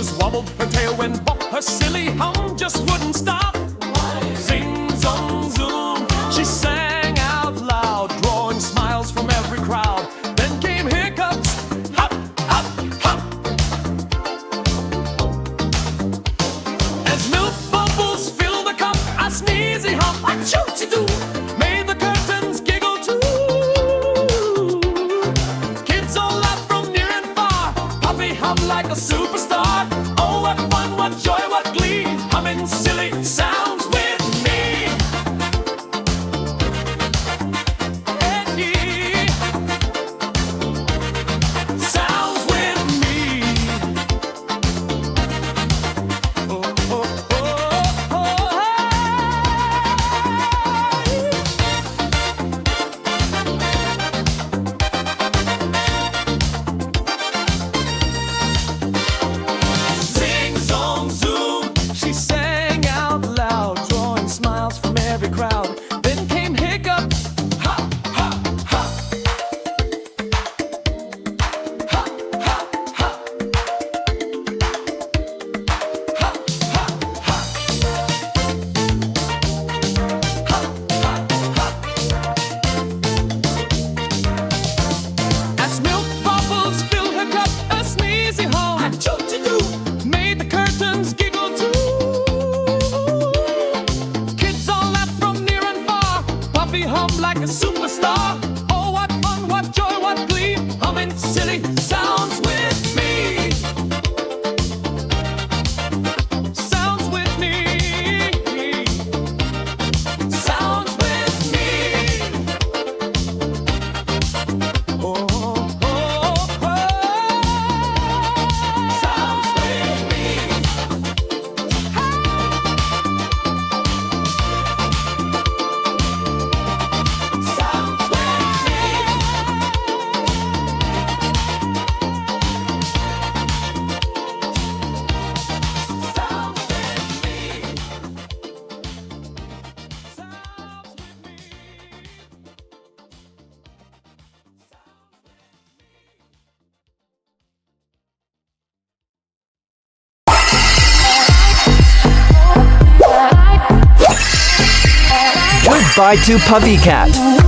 toes wobbled her tail when bop her silly hum just wouldn't stop. Zing, zong, zoom, she sang out loud, drawing smiles from every crowd. Then came hiccups, hop, hop, hop. As milk bubbles fill the cup, a sneezy hum, achoo-choo-doo, made the curtains giggle too. Kids all laugh from near and far, Puffy hum like a superstar. Oh, what fun, what joy, what glee, humming silly sounds with me. Hey, sounds with me. Oh, oh, oh, oh, Zing, zong, zoom, she sang out loud, drawing smiles from every crowd. Then came hiccups, ha, ha, ha. Ha, ha, ha. Ha, ha, ha. Ha, ha, ha. As milk bubbles filled her cup, a sneezy hum, achoo-choo-doo, made the curtains giggle too. Kids all laugh from near and far, Puffy hum like a superstar. Oh, what fun, what joy, what glee, humming silly sounds with me. Sounds with me. Sounds with me. Oh, oh, oh, oh. Sounds with me. Sounds with me. Sounds with me. Goodbye to Puffy Cat.